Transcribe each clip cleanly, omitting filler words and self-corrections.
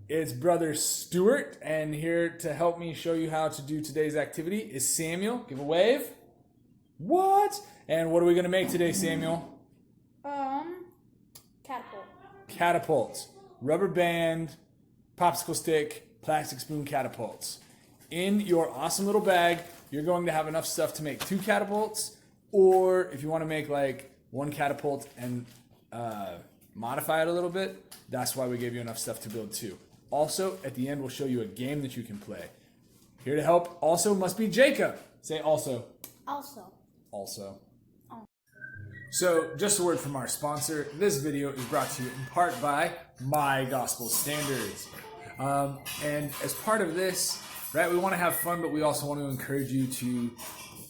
It's brother Stuart, and here to help me show you how to do today's activity is Samuel. Give a wave. What? And what are we going to make today, Samuel? Catapult. Catapults. Rubber band, popsicle stick, plastic spoon catapults. In your awesome little bag, you're going to have enough stuff to make 2 catapults, or if you want to make like 1 catapult and modify it a little bit, that's why we gave you enough stuff to build 2. Also, at the end, we'll show you a game that you can play. Here to help also must be Jacob. Say also. Also. Also. So, just a word from our sponsor. This video is brought to you in part by My Gospel Standards. And as part of this, right, we want to have fun, but we also want to encourage you to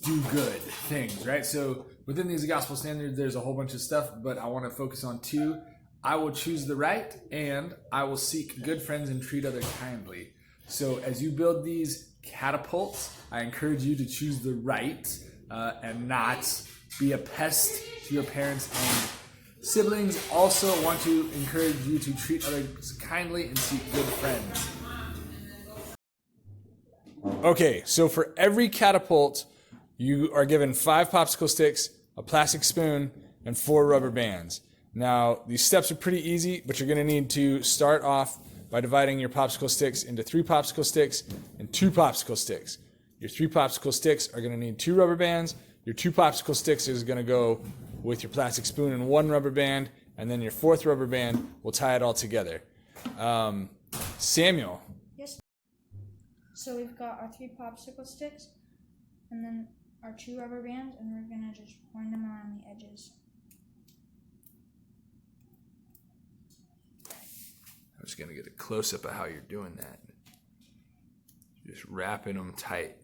do good things, right? So, within these Gospel Standards, there's a whole bunch of stuff, but I want to focus on 2. I will choose the right, and I will seek good friends and treat others kindly. So, as you build these catapults, I encourage you to choose the right and not be a pest to your parents and siblings. Also want to encourage you to treat others kindly and seek good friends. Okay, so for every catapult, you are given 5 popsicle sticks, a plastic spoon, and 4 rubber bands. Now, these steps are pretty easy, but you're going to need to start off by dividing your popsicle sticks into 3 popsicle sticks and 2 popsicle sticks. Your 3 popsicle sticks are going to need 2 rubber bands. Your 2 popsicle sticks is going to go with your plastic spoon and 1 rubber band, and then your 4th rubber band will tie it all together. Samuel. Yes. So we've got our 3 popsicle sticks, and then our 2 rubber bands, and we're gonna just wind them around the edges. I'm just going to get a close-up of how you're doing that. Just wrapping them tight.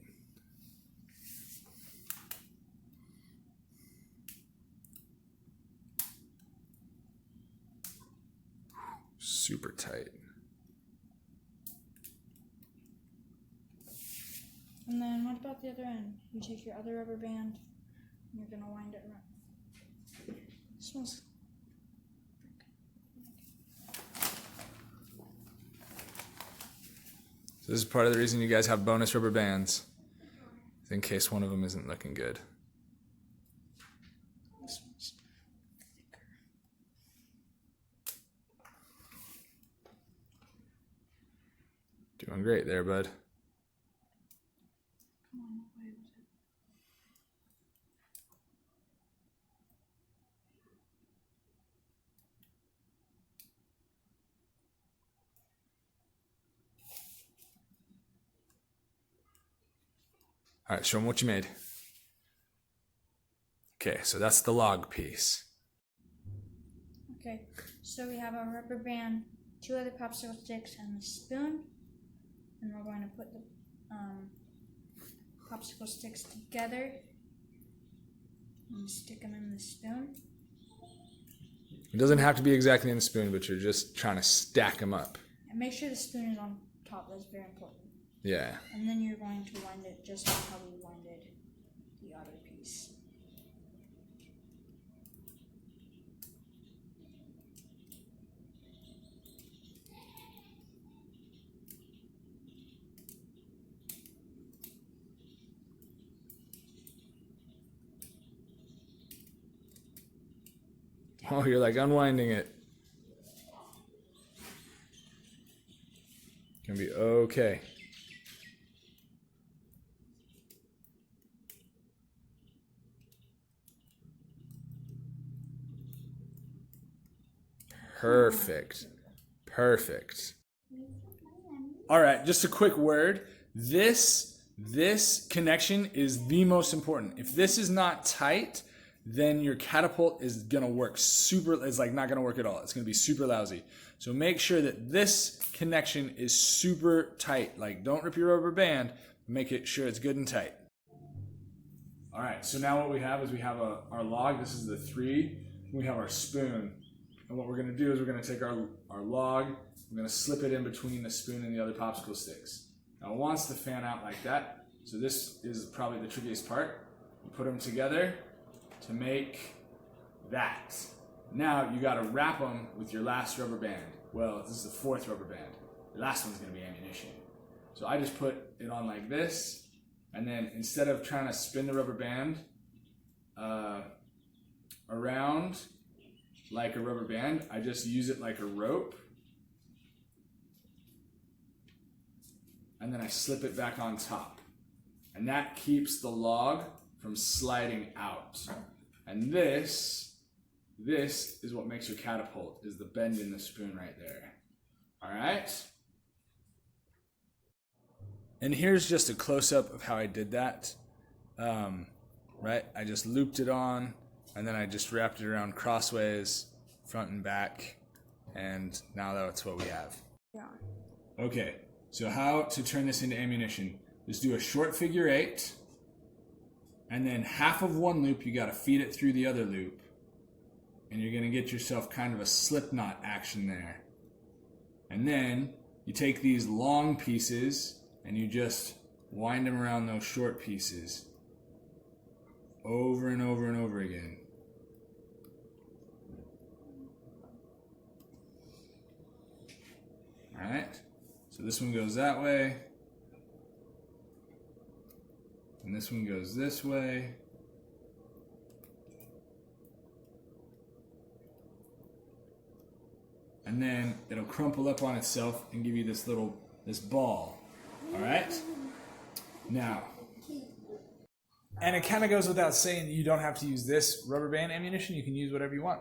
Super tight. And then what about the other end? You take your other rubber band, and you're gonna wind it around. This one's So this is part of the reason you guys have bonus rubber bands, in case one of them isn't looking good. this one's thicker. Doing great there, bud. Come on, what way was it? All right, show them what you made. Okay, so that's the log piece. Okay, so we have our rubber band, 2 other popsicle sticks, and the spoon. And we're going to put the popsicle sticks together and stick them in the spoon. It doesn't have to be exactly in the spoon, but you're just trying to stack them up. And make sure the spoon is on top, that's very important. Yeah. And then you're going to wind it just like how we winded the other piece. Oh, you're like unwinding it. Gonna be okay. Perfect. Perfect. All right, just a quick word. This connection is the most important. If this is not tight, then your catapult is gonna work it's like not gonna work at all. It's gonna be super lousy. So make sure that this connection is super tight. Like, don't rip your rubber band, make it sure it's good and tight. All right, so now what we have is we have our log. This is the 3. We have our spoon. And what we're gonna do is we're gonna take our log, we're gonna slip it in between the spoon and the other popsicle sticks. Now it wants to fan out like that. So this is probably the trickiest part. You put them together to make that. Now you gotta wrap them with your last rubber band. Well, this is the 4th rubber band. The last one's gonna be ammunition. So I just put it on like this, and then instead of trying to spin the rubber band around like a rubber band, I just use it like a rope. And then I slip it back on top. And that keeps the log from sliding out. And this is what makes your catapult, is the bend in the spoon right there. All right? And here's just a close-up of how I did that. Right? I just looped it on, and then I just wrapped it around crossways, front and back, and now that's what we have. Yeah. Okay, so how to turn this into ammunition. Just do a short figure 8, and then half of one loop, you gotta feed it through the other loop, and you're gonna get yourself kind of a slip knot action there. And then you take these long pieces, and you just wind them around those short pieces. Over and over and over again. Alright, so this one goes that way, and this one goes this way, and then it'll crumple up on itself and give you this ball. Alright? Now, and it kind of goes without saying, you don't have to use this rubber band ammunition. You can use whatever you want.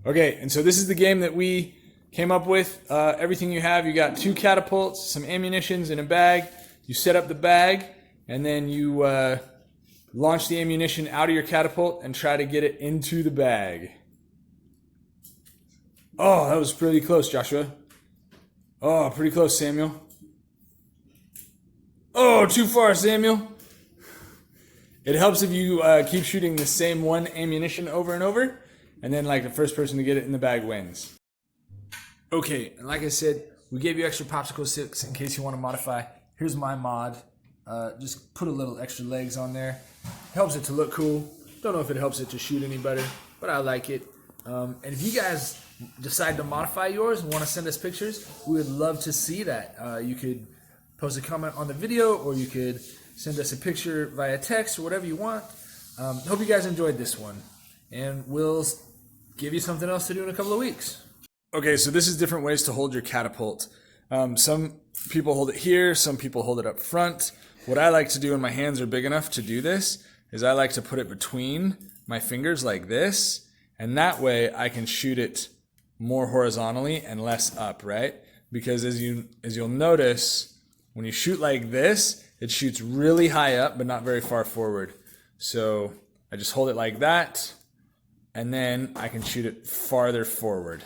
Okay, and so this is the game that we came up with. Everything you have, you got 2 catapults, some ammunitions in a bag. You set up the bag, and then you launch the ammunition out of your catapult and try to get it into the bag. Oh, that was pretty close, Joshua. Oh, pretty close, Samuel. Oh, too far, Samuel. It helps if you keep shooting the same one ammunition over and over, and then like the first person to get it in the bag wins. Okay, and like I said, we gave you extra popsicle sticks in case you want to modify. Here's my mod. Just put a little extra legs on there. Helps it to look cool. Don't know if it helps it to shoot any better, but I like it. And if you guys decide to modify yours and want to send us pictures, we would love to see that. You could post a comment on the video, or you could send us a picture via text or whatever you want. Hope you guys enjoyed this one, and we'll give you something else to do in a couple of weeks. Okay, so this is different ways to hold your catapult. Some people hold it here, some people hold it up front. What I like to do when my hands are big enough to do this is I like to put it between my fingers like this, and that way I can shoot it more horizontally and less up, right? Because as you'll notice, when you shoot like this, it shoots really high up, but not very far forward. So I just hold it like that, and then I can shoot it farther forward.